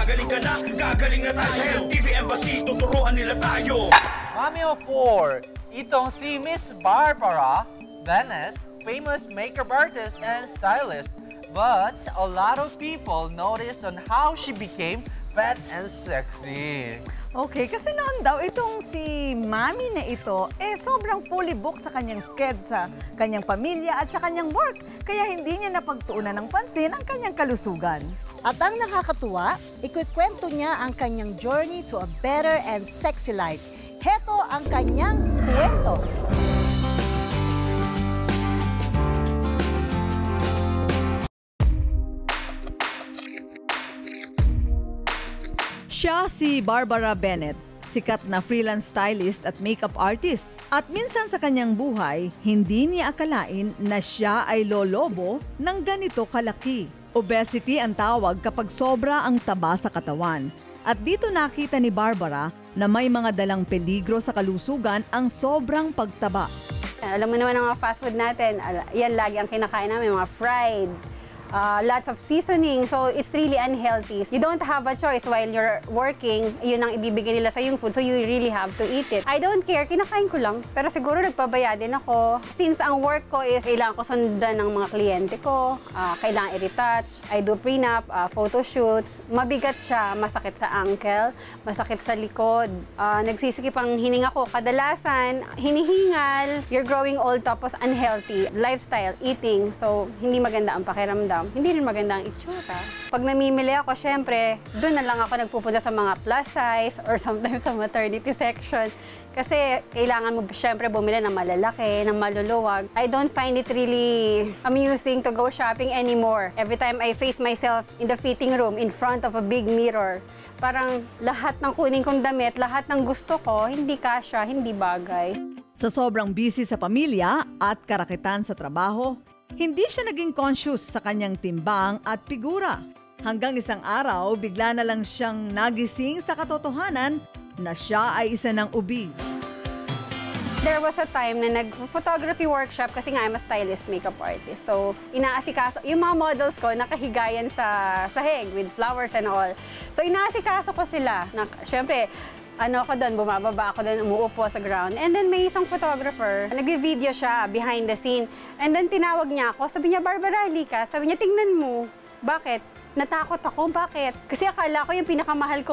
gagaling ka na, gagaling na tayo sa LTV Embassy, tuturuan nila tayo. Mommy of 4, itong si Miss Barbara Bennett, famous makeup artist and stylist. But a lot of people noticed on how she became fat and sexy. Okay, kasi noon daw itong si Mami na ito, sobrang fully booked sa kanyang schedule, sa kanyang pamilya at sa kanyang work. Kaya hindi niya napagtuunan ng pansin ang kanyang kalusugan. At ang nakakatuwa, ikukwento niya ang kanyang journey to a better and sexy life. Heto ang kanyang kwento. Siya si Barbara Bennett, sikat na freelance stylist at makeup artist. At minsan sa kanyang buhay, hindi niya akalain na siya ay lolobo ng ganito kalaki. Obesity ang tawag kapag sobra ang taba sa katawan. At dito nakita ni Barbara na may mga dalang peligro sa kalusugan ang sobrang pagtaba. Alam mo naman ang mga fast food natin, yan lagi ang kinakain namin, mga fried. Lots of seasoning, so it's really unhealthy. You don't have a choice while you're working, yun ang ibibigay nila sa yung food, so you really have to eat it. I don't care, kinakain ko lang, pero siguro nagpabaya din ako. Since ang work ko is kailangan ko sundan ng mga kliyente ko, kailangan i-retouch, I do prenup, photo shoots, mabigat siya, masakit sa ankle, masakit sa likod, nagsisikip ang hininga ko. Kadalasan, hinihingal, you're growing old tapos unhealthy, lifestyle, eating, so hindi maganda ang pakiramdam. Hindi rin maganda ang itsura. Pag namimili ako, syempre, doon na lang ako nagpupunta sa mga plus size or sometimes sa maternity section. Kasi kailangan mo syempre bumili ng malalaki, ng maluluwag. I don't find it really amusing to go shopping anymore. Every time I face myself in the fitting room in front of a big mirror, parang lahat ng kunin kong damit, lahat ng gusto ko, hindi kasya, hindi bagay. Sa sobrang busy sa pamilya at karakitan sa trabaho, hindi siya naging conscious sa kanyang timbang at figura. Hanggang isang araw, bigla na lang siyang nagising sa katotohanan na siya ay isa ng obese. There was a time na nag-photography workshop kasi nga I'm a stylist makeup artist. So, inaasikaso, yung mga models ko nakahigayan sa sahig with flowers and all. So, inaasikaso ko sila. Siyempre, ako doon, bumababa ako doon, umuupo sa ground. And then may isang photographer, nag-video siya behind the scene. And then tinawag niya ako, sabi niya, Barbara, halika. Sabi niya, tingnan mo. Bakit? Natakot ako, bakit? Kasi akala ko yung pinakamahal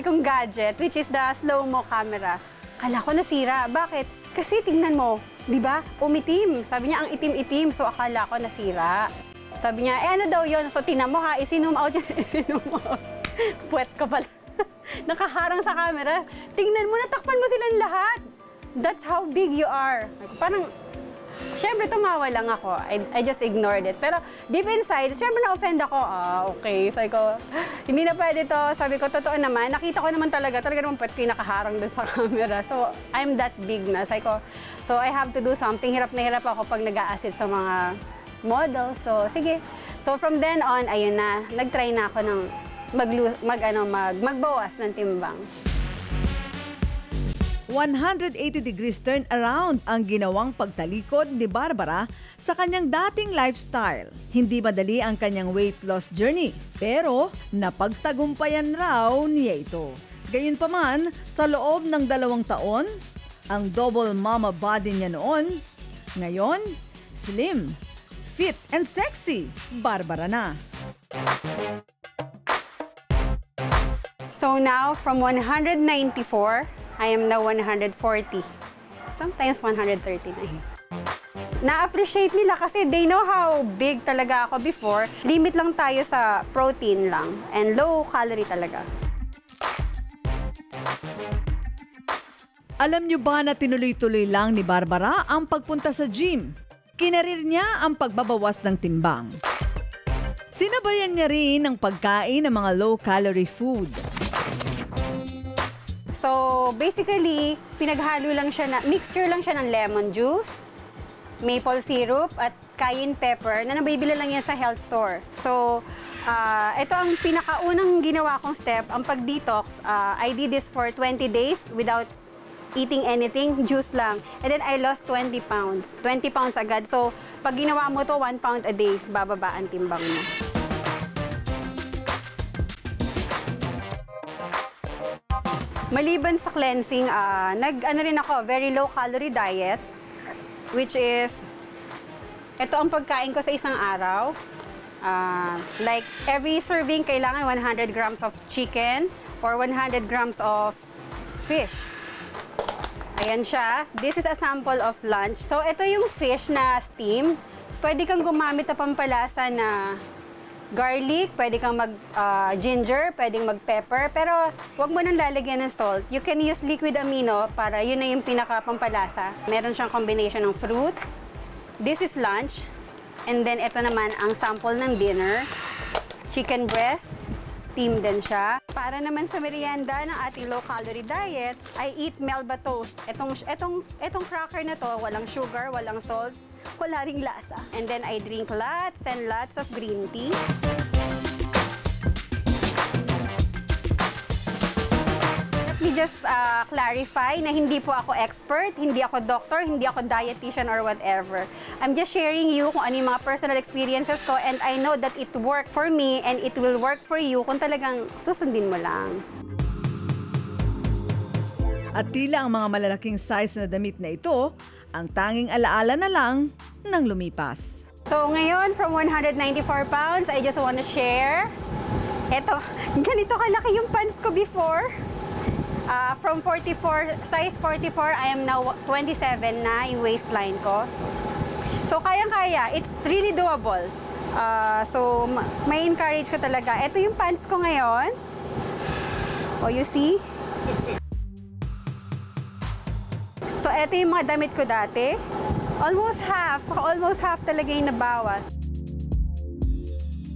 kong gadget, which is the slow-mo camera. Akala ko nasira. Bakit? Kasi tingnan mo, di ba? Umitim. Sabi niya, ang itim-itim. So akala ko nasira. Sabi niya, ano daw yun? So tinan mo ha, isinom out yun. Isinom out. Puwet ka pala. Nakaharang sa camera. Tingnan mo, natakpan mo silang lahat. That's how big you are. Parang, syempre tumawa lang ako. I just ignored it. Pero deep inside, syempre na-offend ako. Okay. Sabi ko, hindi na pwede to. Sabi ko, totoo naman. Nakita ko naman talaga naman pwede ko nakaharang dun sa camera. So, I'm that big na. Sabi ko, so I have to do something. Hirap na hirap ako pag nag-a-assist sa mga models. So, sige. So, from then on, ayun na. Nag-try na ako ng magbawas ng timbang. 180 degrees turn around ang ginawang pagtalikod ni Barbara sa kanyang dating lifestyle. Hindi madali ang kanyang weight loss journey, pero napagtagumpayan raw niya ito. Gayunpaman, sa loob ng 2 taon, ang double mama body niya noon, ngayon, slim, fit and sexy, Barbara na. So now, from 194, I am now 140. Sometimes 139. Na-appreciate nila kasi they know how big talaga ako before. Limit lang tayo sa protein lang and low calorie talaga. Alam niyo ba na tinuloy-tuloy lang ni Barbara ang pagpunta sa gym? Kinarir niya ang pagbabawas ng timbang. Sinabayan niya rin ang pagkain ng mga low-calorie food. So, basically, pinaghalo lang siya mixture lang siya ng lemon juice, maple syrup, at cayenne pepper na nabibili lang yan sa health store. So, ito ang pinakaunang ginawa kong step, ang pag-detox. I did this for 20 days without eating anything, juice lang. And then I lost 20 pounds. 20 pounds agad. So, pag ginawa mo to 1 pound a day, bababa ang timbang mo. Maliban sa cleansing, nag-ano rin ako, very low-calorie diet, which is, ito ang pagkain ko sa isang araw. Like, every serving, kailangan 100 grams of chicken or 100 grams of fish. Ayan siya. This is a sample of lunch. So, ito yung fish na steam. Pwede kang gumamit na pampalasa na garlic, pwede kang mag-ginger, pwedeng mag-pepper, pero huwag mo nang lalagyan ng salt. You can use liquid amino para yun na yung pinaka-pampalasa. Meron siyang combination ng fruit. This is lunch. And then, ito naman ang sample ng dinner. Chicken breast. Steam din siya. Para naman sa merienda ng ating low-calorie diet, I eat Melba toast. Etong cracker na to, walang sugar, walang salt, wala ring lasa. And then I drink lots and lots of green tea. Let me just clarify na hindi po ako expert, hindi ako doctor, hindi ako dietitian or whatever. I'm just sharing you kung ano yung mga personal experiences ko, and I know that it worked for me and it will work for you kung talagang susundin mo lang. At tila ang mga malalaking size na damit na ito, ang tanging alaala na lang ng lumipas. So ngayon, from 194 pounds, I just want to share. Eto, ganito kalaki yung pants ko before. From 44, size 44, I am now 27 na yung waistline ko. So, kayang-kaya. It's really doable. So, may encourage ko talaga. Ito yung pants ko ngayon. Oh, you see? So, ito yung mga damit ko dati. Almost half talaga yung nabawas.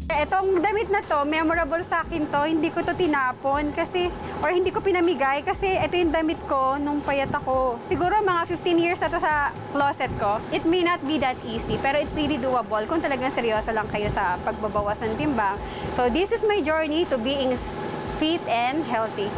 Etong damit na to, memorable sa akin to, hindi ko to tinapon kasi, or hindi ko pinamigay kasi ito yung damit ko nung payat ako. Siguro mga 15 years na to sa closet ko. It may not be that easy, pero it's really doable kung talagang seryoso lang kayo sa pagbabawas ng timbang. So this is my journey to being fit and healthy.